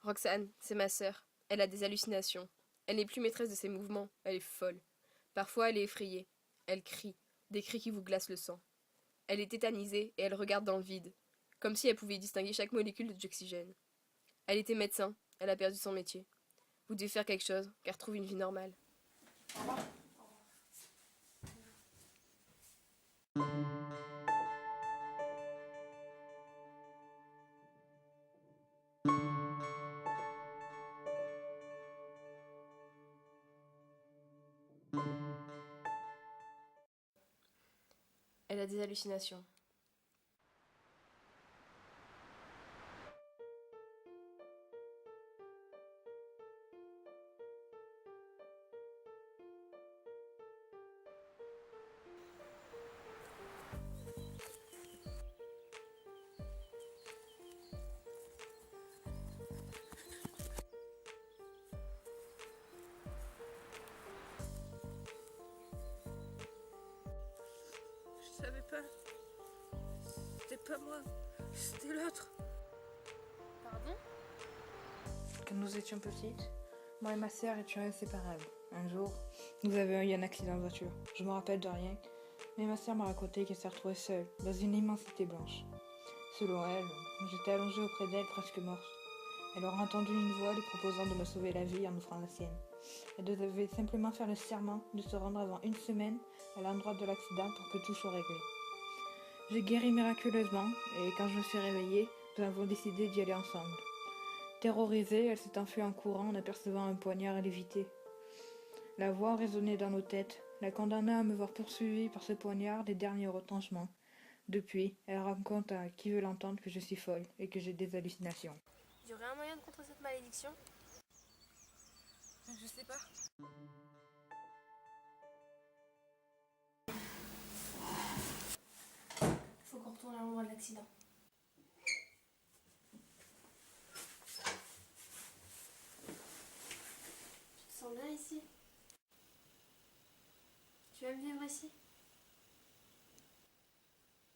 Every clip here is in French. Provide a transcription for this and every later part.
Roxane, c'est ma sœur. Elle a des hallucinations. Elle n'est plus maîtresse de ses mouvements, elle est folle. Parfois, elle est effrayée. Elle crie, des cris qui vous glacent le sang. Elle est tétanisée et elle regarde dans le vide, comme si elle pouvait distinguer chaque molécule d'oxygène. Elle était médecin, elle a perdu son métier. Vous devez faire quelque chose, car trouve une vie normale. Elle a des hallucinations. Je savais pas. C'était pas moi. C'était l'autre. Pardon? Quand nous étions petites, moi et ma sœur étions inséparables. Un jour, nous avions eu un accident de voiture. Je me rappelle de rien, mais ma sœur m'a raconté qu'elle s'est retrouvée seule, dans une immensité blanche. Selon elle, j'étais allongée auprès d'elle, presque morte. Elle aurait entendu une voix lui proposant de me sauver la vie en offrant la sienne. Elle devait simplement faire le serment de se rendre avant une semaine à l'endroit de l'accident pour que tout soit réglé. J'ai guéri miraculeusement, et quand je me suis réveillée, nous avons décidé d'y aller ensemble. Terrorisée, elle s'est enfuie en courant en apercevant un poignard à l'éviter. La voix résonnait dans nos têtes, la condamnant à me voir poursuivie par ce poignard des derniers retranchements. Depuis, elle raconte à qui veut l'entendre que je suis folle et que j'ai des hallucinations. Il y aurait un moyen de contrer cette malédiction? Je sais pas. Faut qu'on retourne à l'endroit de l'accident. Tu te sens bien ici? Tu aimes vivre ici?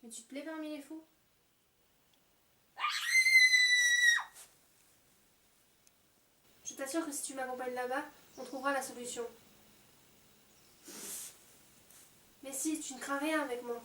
Mais tu te plais parmi les fous? Je t'assure que si tu m'accompagnes là-bas, on trouvera la solution. Mais si, tu ne crains rien avec moi.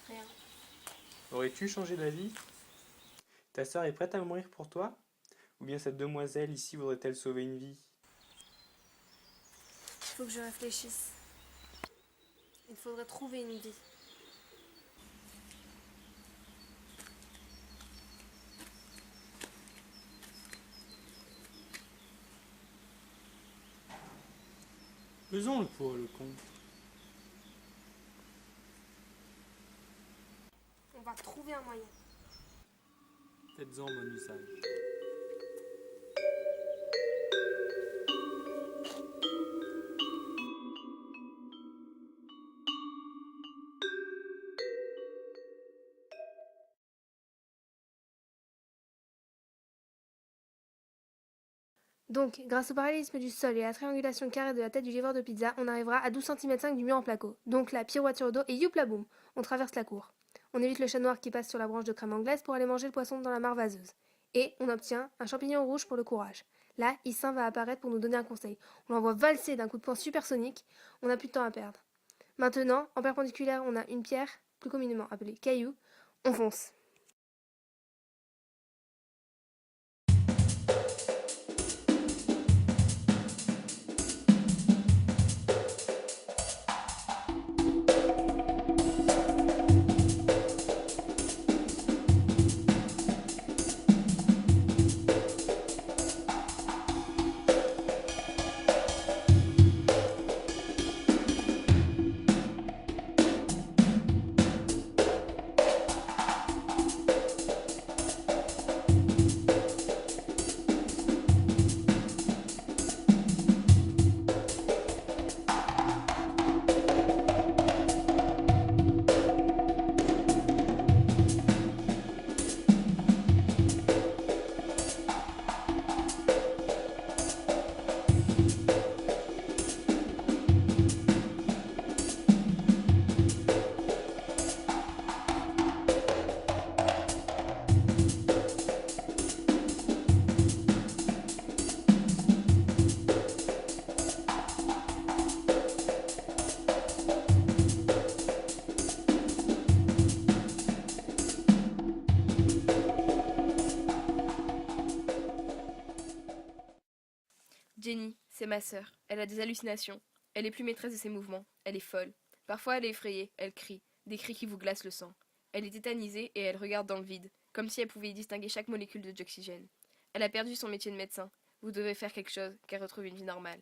Rien. Aurais-tu changé d'avis? Ta sœur est prête à mourir pour toi? Ou bien cette demoiselle ici voudrait-elle sauver une vie? Il faut que je réfléchisse. Il faudrait trouver une vie. Faisons le pour le compte. On va trouver un moyen. Faites-en bon usage. Donc, grâce au parallélisme du sol et à la triangulation carrée de la tête du livreur de pizza, on arrivera à 12 cm du mur en placo. Donc la pirouette sur le dos et youp la boum, on traverse la cour. On évite le chat noir qui passe sur la branche de crème anglaise pour aller manger le poisson dans la mare vaseuse. Et on obtient un champignon rouge pour le courage. Là, Issin va apparaître pour nous donner un conseil. On l'envoie valser d'un coup de poing supersonique, on n'a plus de temps à perdre. Maintenant, en perpendiculaire, on a une pierre, plus communément appelée caillou, on fonce. Jenny, c'est ma sœur. Elle a des hallucinations. Elle est plus maîtresse de ses mouvements. Elle est folle. Parfois elle est effrayée, elle crie. Des cris qui vous glacent le sang. Elle est tétanisée et elle regarde dans le vide, comme si elle pouvait y distinguer chaque molécule d'oxygène. Elle a perdu son métier de médecin. Vous devez faire quelque chose, qu'elle retrouve une vie normale.